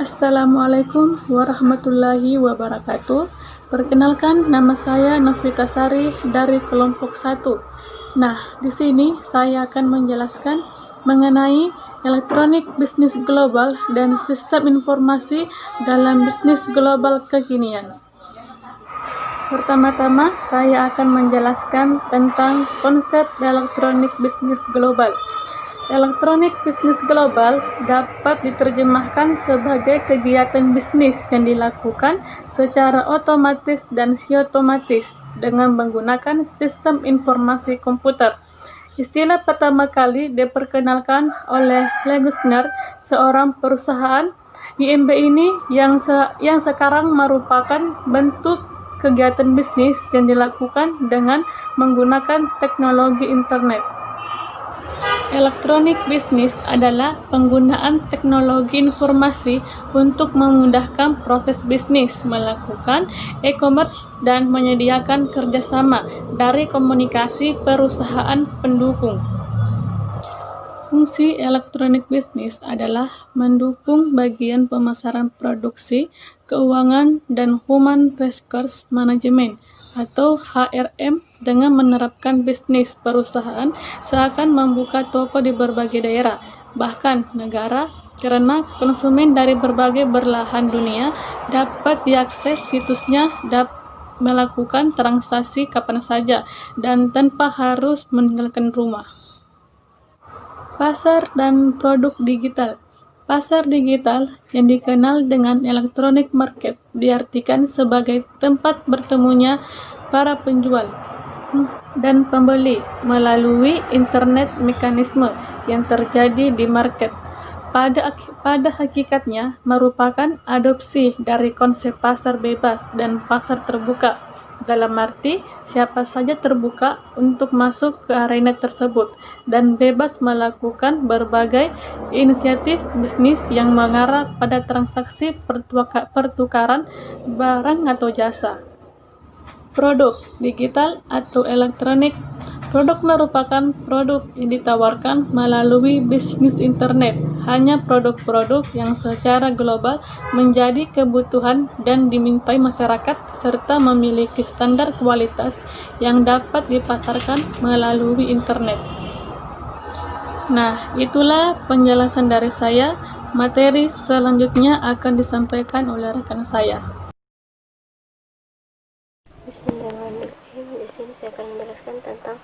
Assalamualaikum warahmatullahi wabarakatuh. Perkenalkan, nama saya Novita Sari dari kelompok 1. Nah, di sini saya akan menjelaskan mengenai elektronik bisnis global dan sistem informasi dalam bisnis global kekinian. Pertama-tama, saya akan menjelaskan tentang konsep elektronik bisnis global. Elektronik bisnis global dapat diterjemahkan sebagai kegiatan bisnis yang dilakukan secara otomatis dan siotomatis dengan menggunakan sistem informasi komputer. Istilah pertama kali diperkenalkan oleh Legusner, seorang perusahaan IMB ini yang sekarang merupakan bentuk kegiatan bisnis yang dilakukan dengan menggunakan teknologi internet. Elektronik bisnis adalah penggunaan teknologi informasi untuk memudahkan proses bisnis, melakukan e-commerce, dan menyediakan kerjasama dari komunikasi perusahaan pendukung. Fungsi elektronik bisnis adalah mendukung bagian pemasaran produksi, keuangan, dan human resource management atau HRM dengan menerapkan bisnis perusahaan seakan membuka toko di berbagai daerah, bahkan negara, karena konsumen dari berbagai belahan dunia dapat diakses situsnya melakukan transaksi kapan saja dan tanpa harus meninggalkan rumah. Pasar dan produk digital. Pasar digital yang dikenal dengan electronic market diartikan sebagai tempat bertemunya para penjual dan pembeli melalui internet, mekanisme yang terjadi di market. Pada hakikatnya merupakan adopsi dari konsep pasar bebas dan pasar terbuka. Dalam arti, siapa saja terbuka untuk masuk ke arena tersebut dan bebas melakukan berbagai inisiatif bisnis yang mengarah pada transaksi pertukaran barang atau jasa. Produk digital atau elektronik. Produk merupakan produk yang ditawarkan melalui bisnis internet. Hanya produk-produk yang secara global menjadi kebutuhan dan dimintai masyarakat serta memiliki standar kualitas yang dapat dipasarkan melalui internet. Nah, itulah penjelasan dari saya. Materi selanjutnya akan disampaikan oleh rekan saya. Bismillahirrahmanirrahim. Di sini saya akan menjelaskan tentang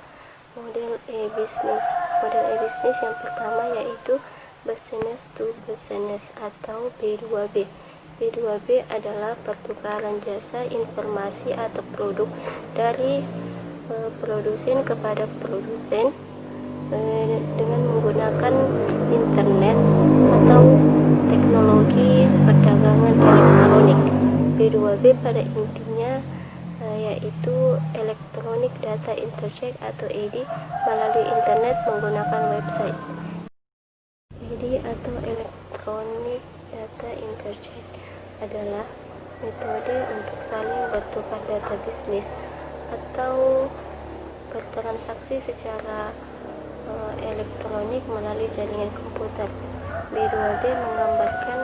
model e-bisnis. Model e-bisnis yang pertama yaitu business to business atau B2B. B2B adalah pertukaran jasa, informasi atau produk dari produsen kepada produsen dengan menggunakan internet atau teknologi perdagangan elektronik. B2B pada intinya yaitu Electronic Data Interchange atau ED melalui internet menggunakan website. ED atau Electronic Data Interchange adalah metode untuk saling bertukar data bisnis atau bertransaksi secara elektronik melalui jaringan komputer. B2B menggambarkan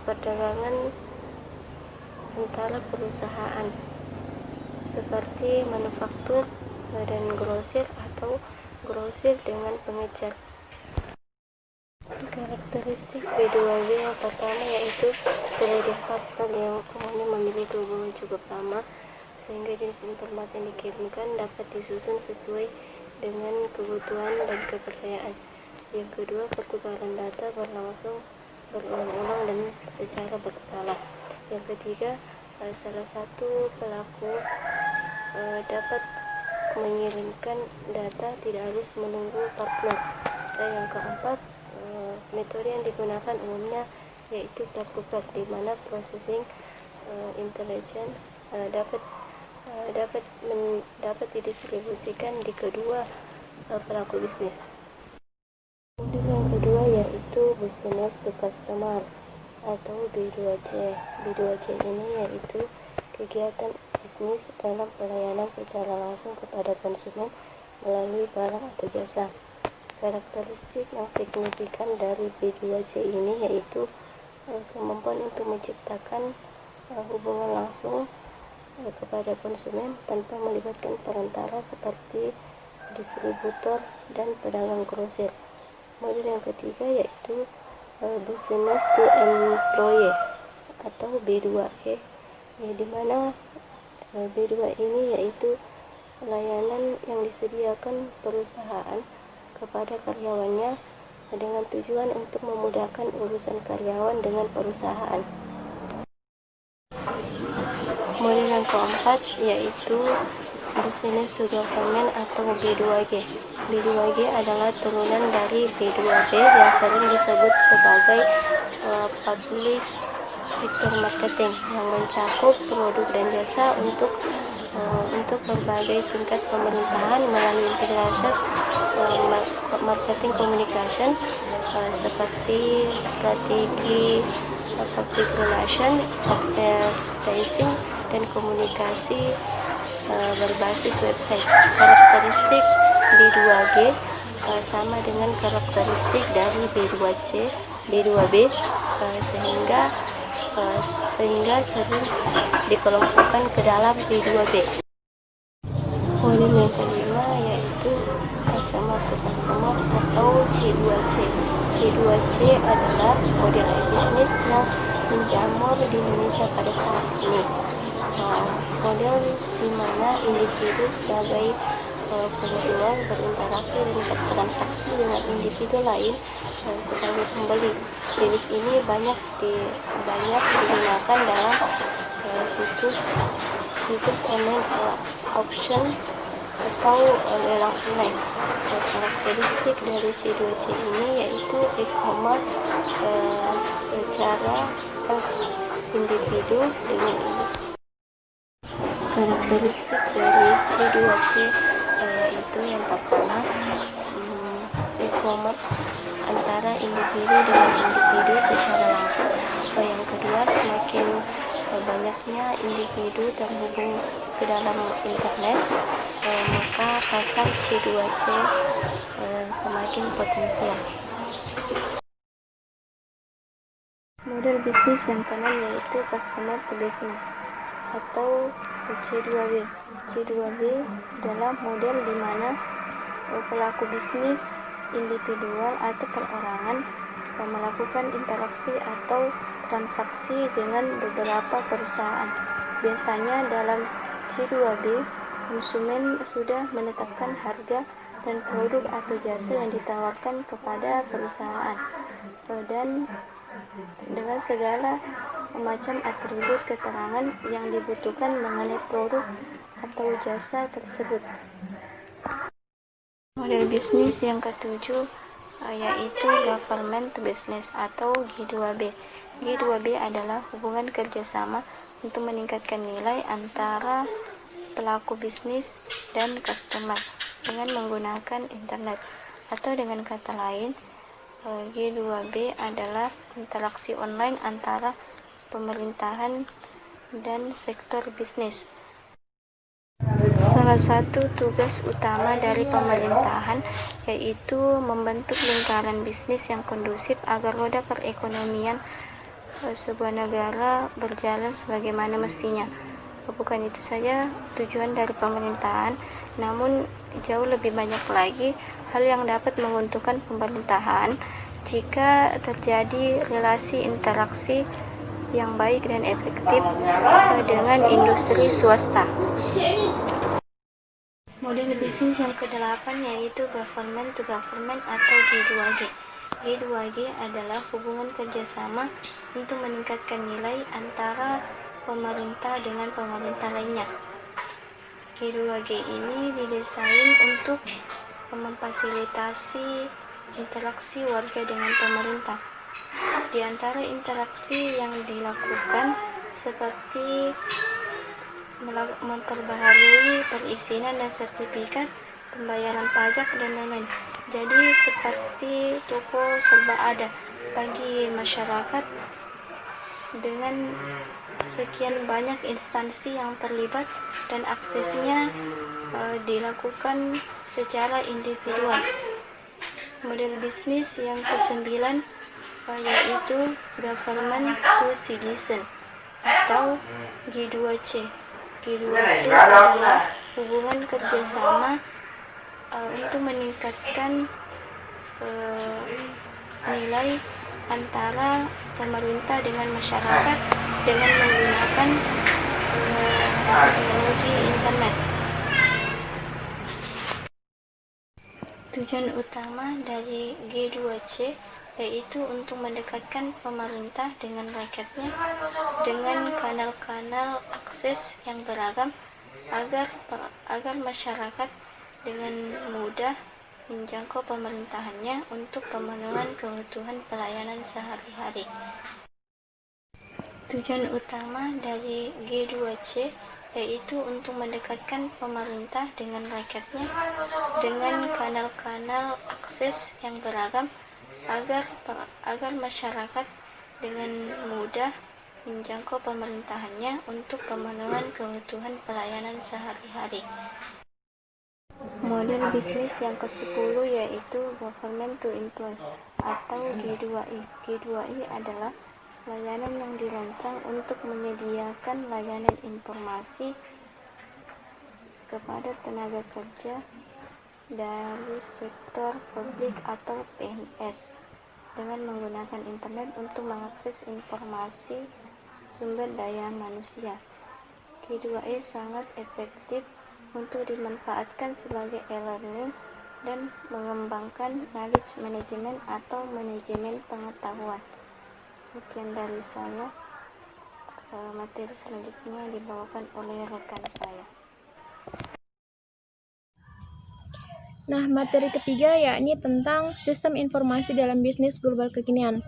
perdagangan antara perusahaan seperti manufaktur dan grosir atau grosir dengan pengecer. Karakteristik B2B yang pertama yaitu trading partner yang umumnya memiliki hubungan cukup lama sehingga jenis informasi yang dikirimkan dapat disusun sesuai dengan kebutuhan dan kepercayaan. Yang kedua, pertukaran data berlangsung berulang-ulang dan secara berskala. Yang ketiga, salah satu pelaku dapat mengirimkan data tidak harus menunggu partner. Dan yang keempat, metode yang digunakan umumnya yaitu peer-to-peer, di mana processing intelligence dapat didistribusikan di kedua pelaku bisnis. Model yang kedua yaitu business to customer atau B2C. B2C ini yaitu kegiatan bisnis dalam pelayanan secara langsung kepada konsumen melalui barang atau jasa. Karakteristik yang signifikan dari B2C ini yaitu kemampuan untuk menciptakan hubungan langsung kepada konsumen tanpa melibatkan perantara seperti distributor dan pedagang grosir. Model yang ketiga yaitu business to employee atau B2E, di mana B2 ini yaitu layanan yang disediakan perusahaan kepada karyawannya dengan tujuan untuk memudahkan urusan karyawan dengan perusahaan. Model yang keempat yaitu business to government atau B2G. B2G adalah turunan dari B2B yang sering disebut sebagai public sector marketing, yang mencakup produk dan jasa untuk berbagai tingkat pemerintahan melalui integrasi marketing communication seperti strategi public relation, advertising, dan komunikasi berbasis website. Karakteristik B2G sama dengan karakteristik dari B2C, B2B, sehingga sering dikelompokkan ke dalam B2B. Model yang kelima yaitu customer to customer atau C2C. C2C adalah model bisnis yang menjamur di Indonesia pada saat ini. Model di mana individu sebagai penjual berinteraksi dan bertransaksi dengan individu lain sebagai pembeli. Jenis ini banyak digunakan dalam situs online auction atau lelang online. Karakteristik dari C2C ini yaitu e-commerce secara individu dengan karakteristik dari C2C yaitu yang pertama e-commerce antara individu dengan individu secara langsung. Yang kedua, semakin banyaknya individu terhubung ke dalam internet, maka pasar C2C semakin potensial. Model bisnis yang keenam yaitu customer to business atau C2B. C2B adalah model di mana pelaku bisnis individual atau perorangan melakukan interaksi atau transaksi dengan beberapa perusahaan. Biasanya dalam C2B, konsumen sudah menetapkan harga dan produk atau jasa yang ditawarkan kepada perusahaan, dan dengan segala macam atribut keterangan yang dibutuhkan mengenai produk atau jasa tersebut. Model bisnis yang ketujuh yaitu government to business atau G2B. G2B adalah hubungan kerjasama untuk meningkatkan nilai antara pelaku bisnis dan customer dengan menggunakan internet, atau dengan kata lain, G2B adalah interaksi online antara pemerintahan dan sektor bisnis. Salah satu tugas utama dari pemerintahan yaitu membentuk lingkaran bisnis yang kondusif agar roda perekonomian sebuah negara berjalan sebagaimana mestinya. Bukan itu saja tujuan dari pemerintahan, namun jauh lebih banyak lagi hal yang dapat menguntungkan pemerintahan jika terjadi relasi interaksi yang baik dan efektif dengan industri swasta. Model bisnis yang ke-8 yaitu government to government atau G2G. G2G adalah hubungan kerjasama untuk meningkatkan nilai antara pemerintah dengan pemerintah lainnya. G2G ini didesain untuk memfasilitasi interaksi warga dengan pemerintah. Di antara interaksi yang dilakukan seperti memperbaharui perizinan dan sertifikat, pembayaran pajak, dan lain-lain. Jadi seperti toko serba ada bagi masyarakat dengan sekian banyak instansi yang terlibat dan aksesnya dilakukan secara individual. Model bisnis yang ke-9 yaitu Government to Citizen atau G2C. G2C adalah hubungan kerjasama untuk meningkatkan nilai antara pemerintah dengan masyarakat dengan menggunakan teknologi internet. Tujuan utama dari G2C yaitu untuk mendekatkan pemerintah dengan rakyatnya dengan kanal-kanal akses yang beragam agar masyarakat dengan mudah menjangkau pemerintahannya untuk pemenuhan kebutuhan pelayanan sehari-hari. Tujuan utama dari G2C yaitu untuk mendekatkan pemerintah dengan rakyatnya dengan kanal-kanal akses yang beragam agar masyarakat dengan mudah menjangkau pemerintahannya untuk pemenuhan kebutuhan pelayanan sehari-hari. Model bisnis yang ke-10 yaitu Government to Employ atau G2I. G2I adalah layanan yang dirancang untuk menyediakan layanan informasi kepada tenaga kerja dari sektor publik atau PNS dengan menggunakan internet untuk mengakses informasi sumber daya manusia. G2I sangat efektif untuk dimanfaatkan sebagai e-learning dan mengembangkan knowledge management atau manajemen pengetahuan. Sekian dari saya. Materi selanjutnya dibawakan oleh rekan saya. Nah, materi ketiga yakni tentang sistem informasi dalam bisnis global kekinian.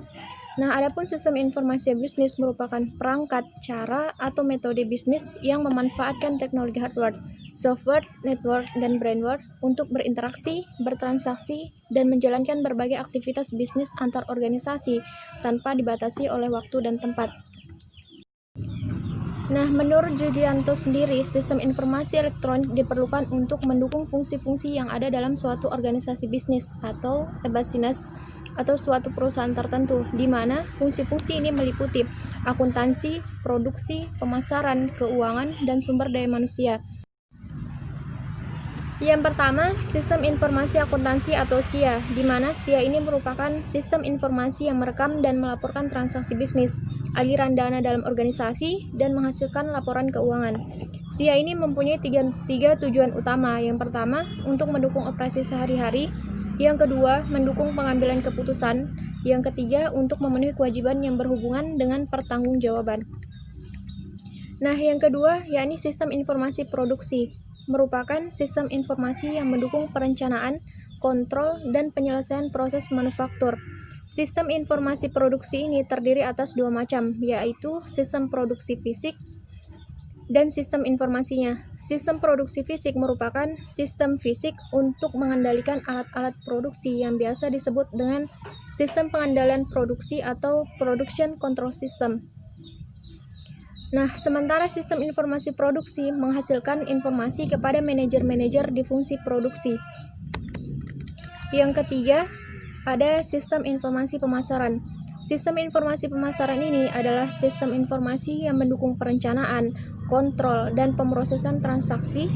Nah, adapun sistem informasi bisnis merupakan perangkat, cara, atau metode bisnis yang memanfaatkan teknologi hardware, software, network, dan brainware untuk berinteraksi, bertransaksi, dan menjalankan berbagai aktivitas bisnis antar organisasi tanpa dibatasi oleh waktu dan tempat. Nah, menurut Judianto sendiri, sistem informasi elektronik diperlukan untuk mendukung fungsi-fungsi yang ada dalam suatu organisasi bisnis atau business atau suatu perusahaan tertentu, di mana fungsi-fungsi ini meliputi akuntansi, produksi, pemasaran, keuangan, dan sumber daya manusia. Yang pertama, sistem informasi akuntansi atau SIA, di mana SIA ini merupakan sistem informasi yang merekam dan melaporkan transaksi bisnis, aliran dana dalam organisasi, dan menghasilkan laporan keuangan. SIA ini mempunyai tiga tujuan utama. Yang pertama, untuk mendukung operasi sehari-hari. Yang kedua, mendukung pengambilan keputusan. Yang ketiga, untuk memenuhi kewajiban yang berhubungan dengan pertanggungjawaban. Nah, yang kedua, yakni sistem informasi produksi, merupakan sistem informasi yang mendukung perencanaan, kontrol, dan penyelesaian proses manufaktur. Sistem informasi produksi ini terdiri atas dua macam, yaitu sistem produksi fisik dan sistem informasinya. Sistem produksi fisik merupakan sistem fisik untuk mengendalikan alat-alat produksi yang biasa disebut dengan sistem pengendalian produksi atau production control system. Nah, sementara sistem informasi produksi menghasilkan informasi kepada manajer-manajer di fungsi produksi. Yang ketiga, ada sistem informasi pemasaran. Sistem informasi pemasaran ini adalah sistem informasi yang mendukung perencanaan, kontrol, dan pemrosesan transaksi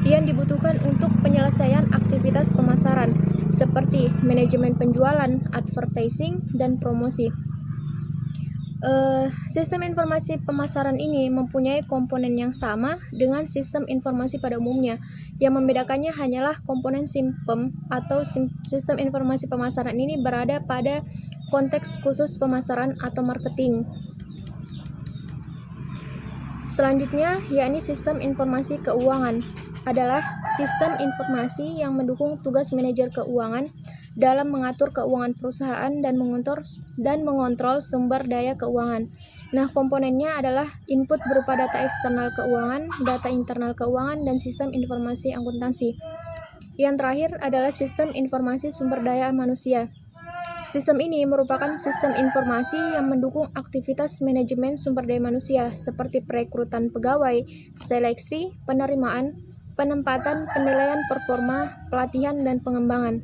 yang dibutuhkan untuk penyelesaian aktivitas pemasaran, seperti manajemen penjualan, advertising, dan promosi. Sistem informasi pemasaran ini mempunyai komponen yang sama dengan sistem informasi pada umumnya. Yang membedakannya hanyalah komponen SIMPEM atau sistem informasi pemasaran ini berada pada konteks khusus pemasaran atau marketing. Selanjutnya, yakni sistem informasi keuangan adalah sistem informasi yang mendukung tugas manajer keuangan dalam mengatur keuangan perusahaan dan mengontrol sumber daya keuangan. Nah, komponennya adalah input berupa data eksternal keuangan, data internal keuangan, dan sistem informasi akuntansi. Yang terakhir adalah sistem informasi sumber daya manusia. Sistem ini merupakan sistem informasi yang mendukung aktivitas manajemen sumber daya manusia seperti perekrutan pegawai, seleksi, penerimaan, penempatan, penilaian performa, pelatihan, dan pengembangan.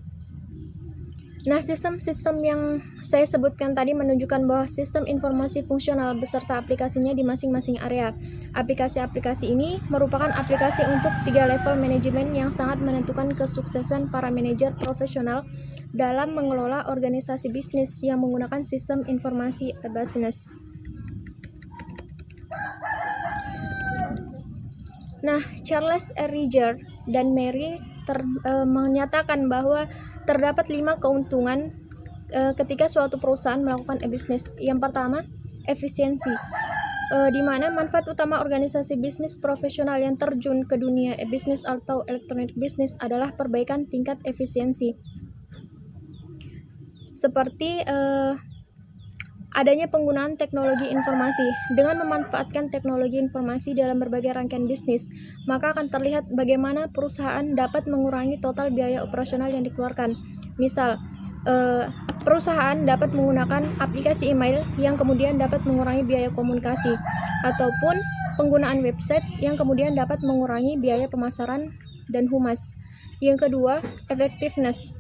Nah, sistem-sistem yang saya sebutkan tadi menunjukkan bahwa sistem informasi fungsional beserta aplikasinya di masing-masing area. Aplikasi-aplikasi ini merupakan aplikasi untuk 3 level manajemen yang sangat menentukan kesuksesan para manajer profesional dalam mengelola organisasi bisnis yang menggunakan sistem informasi business. Nah, Charles Riger dan Mary menyatakan bahwa terdapat 5 keuntungan ketika suatu perusahaan melakukan e-business. Yang pertama, efisiensi, di mana manfaat utama organisasi bisnis profesional yang terjun ke dunia e-business atau electronic business adalah perbaikan tingkat efisiensi. Seperti adanya penggunaan teknologi informasi. Dengan memanfaatkan teknologi informasi dalam berbagai rangkaian bisnis, maka akan terlihat bagaimana perusahaan dapat mengurangi total biaya operasional yang dikeluarkan. Misal, perusahaan dapat menggunakan aplikasi email yang kemudian dapat mengurangi biaya komunikasi, ataupun penggunaan website yang kemudian dapat mengurangi biaya pemasaran dan humas. Yang kedua, effectiveness.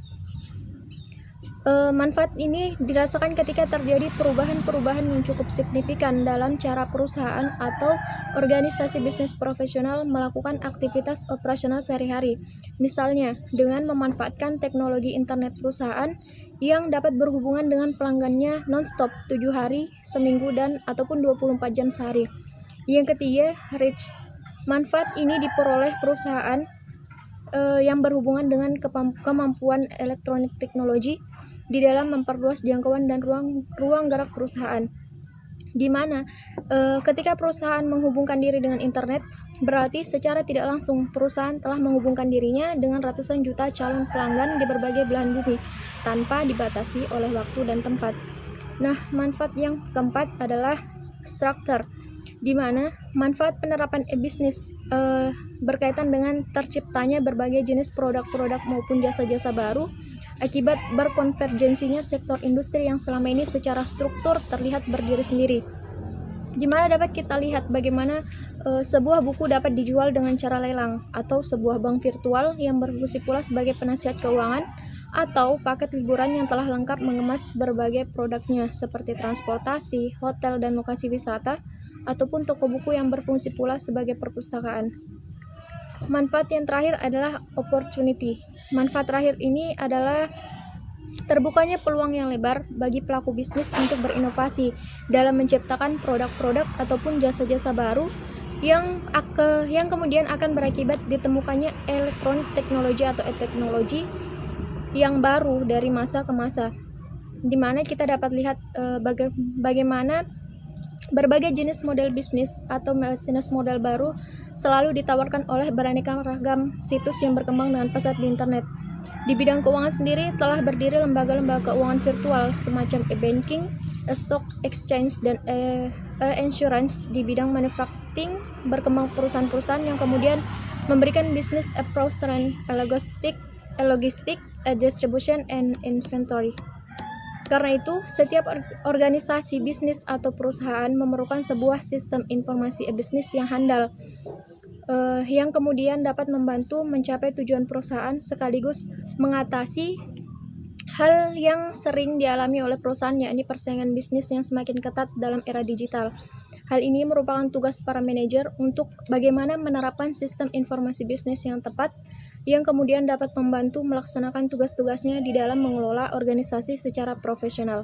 Manfaat ini dirasakan ketika terjadi perubahan-perubahan yang cukup signifikan dalam cara perusahaan atau organisasi bisnis profesional melakukan aktivitas operasional sehari-hari. Misalnya, dengan memanfaatkan teknologi internet perusahaan yang dapat berhubungan dengan pelanggannya non-stop 7 hari seminggu dan ataupun 24 jam sehari. Yang ketiga, reach. Manfaat ini diperoleh perusahaan yang berhubungan dengan kemampuan elektronik teknologi di dalam memperluas jangkauan dan ruang gerak perusahaan, di mana ketika perusahaan menghubungkan diri dengan internet, berarti secara tidak langsung perusahaan telah menghubungkan dirinya dengan ratusan juta calon pelanggan di berbagai belahan bumi tanpa dibatasi oleh waktu dan tempat. Nah, manfaat yang keempat adalah structure, di mana manfaat penerapan e-business berkaitan dengan terciptanya berbagai jenis produk-produk maupun jasa-jasa baru akibat berkonvergensinya sektor industri yang selama ini secara struktur terlihat berdiri sendiri. Di mana dapat kita lihat bagaimana sebuah buku dapat dijual dengan cara lelang, atau sebuah bank virtual yang berfungsi pula sebagai penasihat keuangan, atau paket liburan yang telah lengkap mengemas berbagai produknya seperti transportasi, hotel dan lokasi wisata, ataupun toko buku yang berfungsi pula sebagai perpustakaan. Manfaat yang terakhir adalah opportunity. Manfaat terakhir ini adalah terbukanya peluang yang lebar bagi pelaku bisnis untuk berinovasi dalam menciptakan produk-produk ataupun jasa-jasa baru yang kemudian akan berakibat ditemukannya elektronik teknologi atau e-teknologi yang baru dari masa ke masa, di mana kita dapat lihat bagaimana berbagai jenis model bisnis atau bisnis model baru selalu ditawarkan oleh beraneka ragam situs yang berkembang dengan pesat di internet. Di bidang keuangan sendiri telah berdiri lembaga-lembaga keuangan virtual semacam e-banking, stock exchange, dan insurance. Di bidang manufacturing berkembang perusahaan-perusahaan yang kemudian memberikan bisnis approach and logistik, distribution, and inventory. Karena itu, setiap organisasi bisnis atau perusahaan memerlukan sebuah sistem informasi e-bisnis yang handal, yang kemudian dapat membantu mencapai tujuan perusahaan sekaligus mengatasi hal yang sering dialami oleh perusahaan, yakni persaingan bisnis yang semakin ketat dalam era digital. Hal ini merupakan tugas para manajer untuk bagaimana menerapkan sistem informasi bisnis yang tepat, yang kemudian dapat membantu melaksanakan tugas-tugasnya di dalam mengelola organisasi secara profesional.